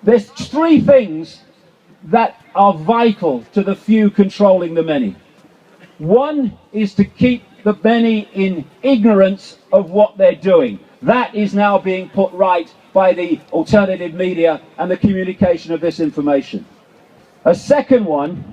There's three things that are vital to the few controlling the many. One is to keep the many in ignorance of what they're doing. That is now being put right by the alternative media and the communication of this information. A second one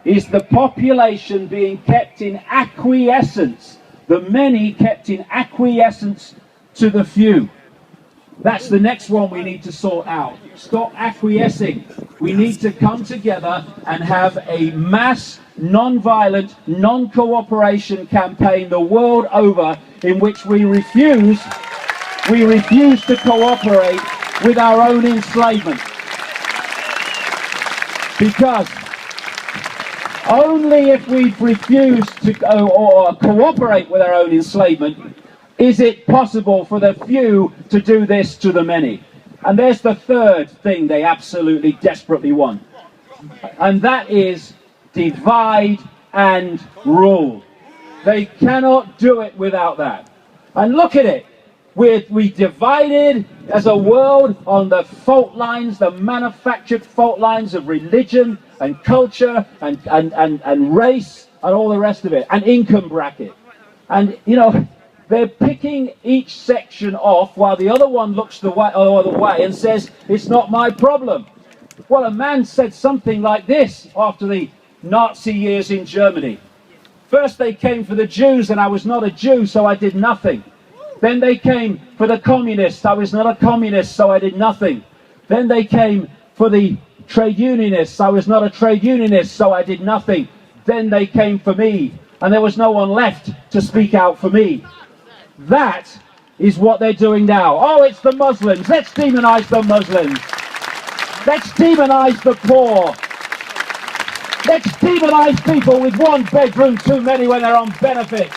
is the population being kept in acquiescence, the many kept in acquiescence to the few. That's the next one we need to sort out. Stop acquiescing. We need to come together and have a mass, non-violent, non-cooperation campaign the world over in which we refuse to cooperate with our own enslavement. Because only if we refuse to cooperate with our own enslavement is it possible for the few to do this to the many. And there's the third thing they absolutely desperately want. And that is divide and rule. They cannot do it without that. And look at it. We divided as a world on the fault lines, the manufactured fault lines of religion and culture and race and all the rest of it, and income bracket. And, you know, they're picking each section off while the other one looks the other way and says, it's not my problem. Well, a man said something like this after the Nazi years in Germany. First they came for the Jews and I was not a Jew, so I did nothing. Then they came for the communists. I was not a communist, so I did nothing. Then they came for the trade unionists. I was not a trade unionist, so I did nothing. Then they came for me, and there was no one left to speak out for me. That is what they're doing now. Oh, it's the Muslims. Let's demonize the Muslims. Let's demonize the poor. Let's demonize people with one bedroom too many when they're on benefits.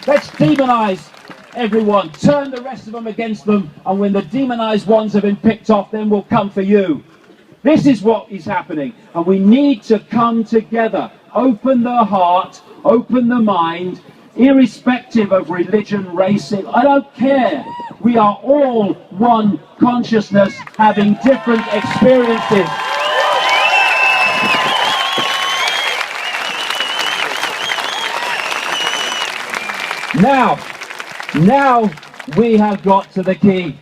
Let's demonize everyone, turn the rest of them against them, and when the demonized ones have been picked off, then we'll come for you. This is what is happening, and we need to come together, open the heart, open the mind, irrespective of religion, race, I don't care. We are all one consciousness having different experiences. Now we have got to the key.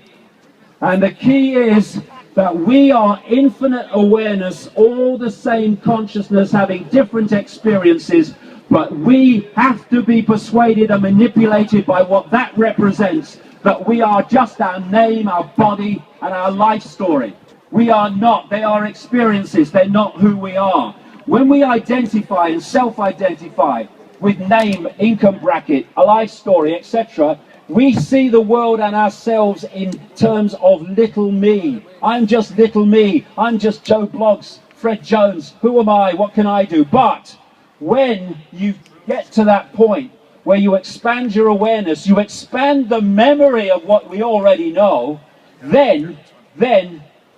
And the key is that we are infinite awareness, all the same consciousness having different experiences, but we have to be persuaded and manipulated by what that represents, that we are just our name, our body, and our life story. We are not. They are experiences. They're not who we are. When we identify and self-identify with name, income bracket, a life story, etc., we see the world and ourselves in terms of little me. I'm just little me. I'm just Joe Bloggs, Fred Jones. Who am I? What can I do? But when you get to that point where you expand your awareness, you expand the memory of what we already know, then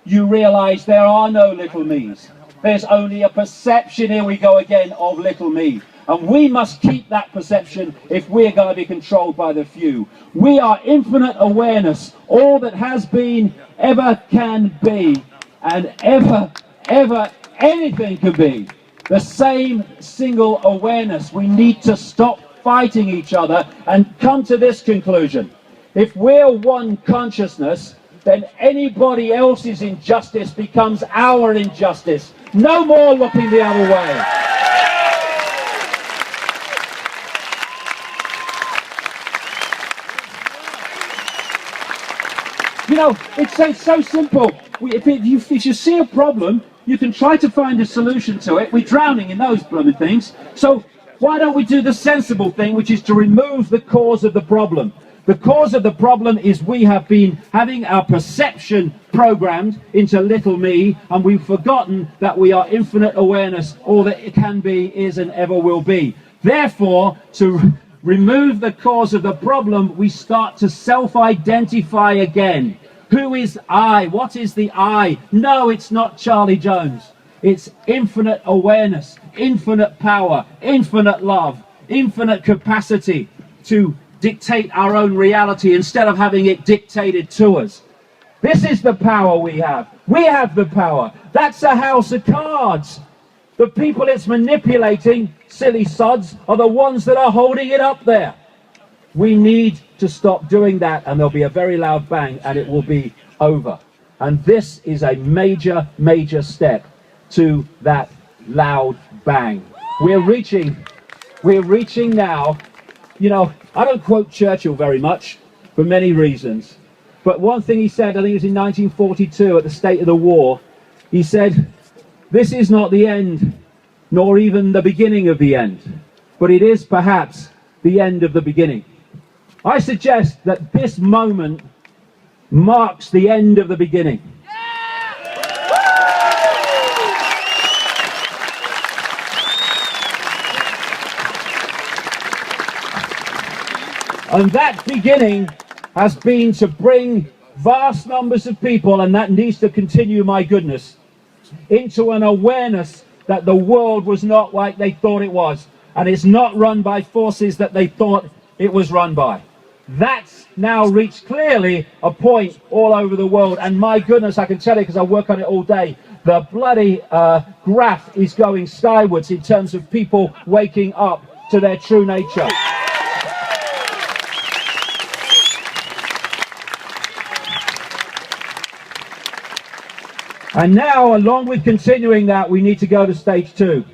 you realize there are no little me's. There's only a perception, here we go again, of little me. And we must keep that perception if we're going to be controlled by the few. We are infinite awareness, all that has been, ever can be, and ever anything can be. The same single awareness. We need to stop fighting each other and come to this conclusion. If we're one consciousness, then anybody else's injustice becomes our injustice. No more looking the other way. You know, it's so simple. If you see a problem, you can try to find a solution to it. We're drowning in those blooming things. So why don't we do the sensible thing, which is to remove the cause of the problem? The cause of the problem is we have been having our perception programmed into little me, and we've forgotten that we are infinite awareness. All that it can be, is, and ever will be. Therefore, to remove the cause of the problem, we start to self-identify again. Who is I? What is the I? No, it's not Charlie Jones. It's infinite awareness, infinite power, infinite love, infinite capacity to dictate our own reality instead of having it dictated to us. This is the power we have. We have the power. That's a house of cards. The people it's manipulating, silly sods, are the ones that are holding it up there. We need to stop doing that, and there'll be a very loud bang, and it will be over. And this is a major, major step to that loud bang. We're reaching now. You know, I don't quote Churchill very much for many reasons. But one thing he said, I think it was in 1942 at the State of the War, he said, "This is not the end, nor even the beginning of the end, but it is perhaps the end of the beginning." I suggest that this moment marks the end of the beginning. And that beginning has been to bring vast numbers of people, and that needs to continue, my goodness, into an awareness that the world was not like they thought it was, and it's not run by forces that they thought it was run by. That's now reached clearly a point all over the world, and my goodness, I can tell you because I work on it all day, the bloody graph is going skywards in terms of people waking up to their true nature. And now, along with continuing that, we need to go to stage 2.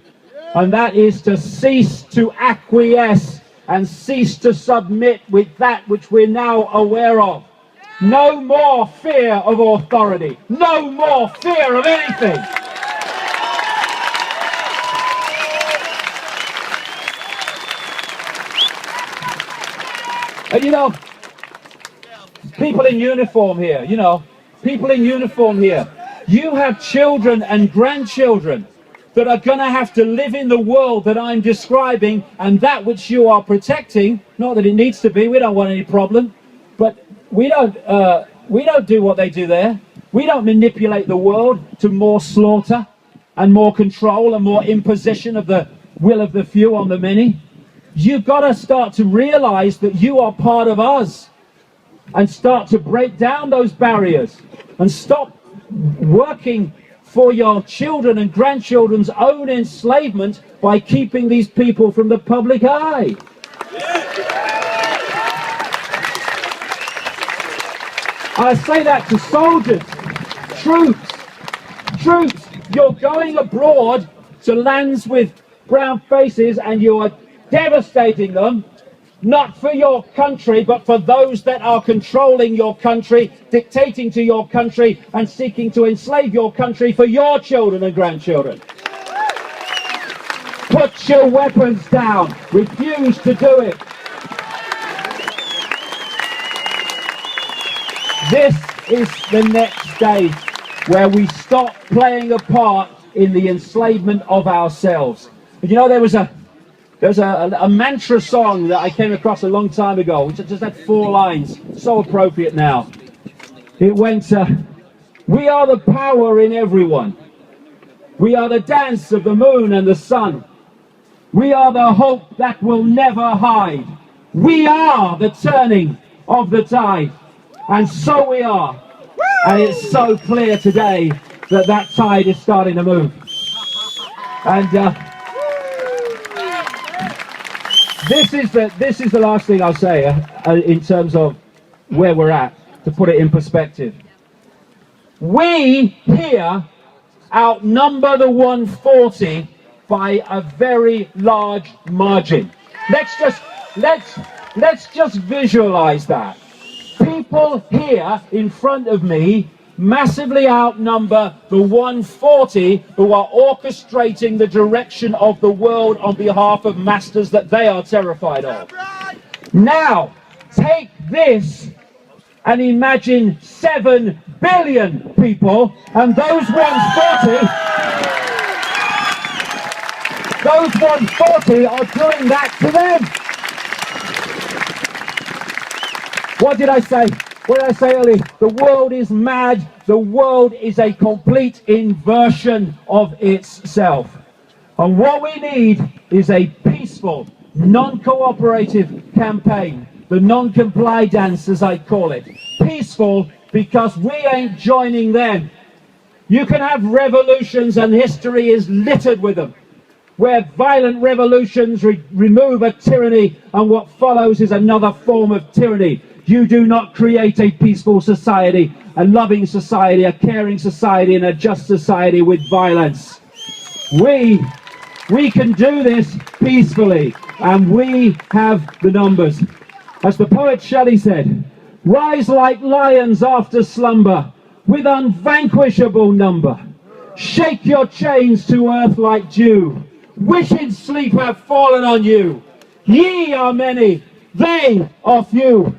And that is to cease to acquiesce and cease to submit with that which we're now aware of. No more fear of authority. No more fear of anything. And you know, people in uniform here, people in uniform here. You have children and grandchildren that are going to have to live in the world that I'm describing, and that which you are protecting. Not that it needs to be, we don't want any problem, but we don't do what they do there. We don't manipulate the world to more slaughter and more control and more imposition of the will of the few on the many. You've got to start to realize that you are part of us and start to break down those barriers and stop working for your children and grandchildren's own enslavement by keeping these people from the public eye. I say that to soldiers, troops, you're going abroad to lands with brown faces and you are devastating them, not for your country, but for those that are controlling your country, dictating to your country, and seeking to enslave your country for your children and grandchildren. Put your weapons down. Refuse to do it. This is the next stage where we stop playing a part in the enslavement of ourselves. But you know, there's a mantra song that I came across a long time ago, which just had 4 lines, so appropriate now. It went, we are the power in everyone. We are the dance of the moon and the sun. We are the hope that will never hide. We are the turning of the tide. And so we are. And it's so clear today that that tide is starting to move. And this is the last thing I'll say in terms of where we're at, to put it in perspective. We here outnumber the 140 by a very large margin. Let's just visualize that. People here in front of me massively outnumber the 140 who are orchestrating the direction of the world on behalf of masters that they are terrified of. Now, take this and imagine 7 billion people, and those 140 are doing that to them. What did I say? What did I say earlier? The world is mad. The world is a complete inversion of itself. And what we need is a peaceful, non-cooperative campaign. The non-comply dance, as I call it. Peaceful, because we ain't joining them. You can have revolutions, and history is littered with them, where violent revolutions remove a tyranny, and what follows is another form of tyranny. You do not create a peaceful society, a loving society, a caring society, and a just society with violence. We can do this peacefully, and we have the numbers. As the poet Shelley said, rise like lions after slumber, with unvanquishable number. Shake your chains to earth like dew. Wicked sleep have fallen on you. Ye are many, they are few.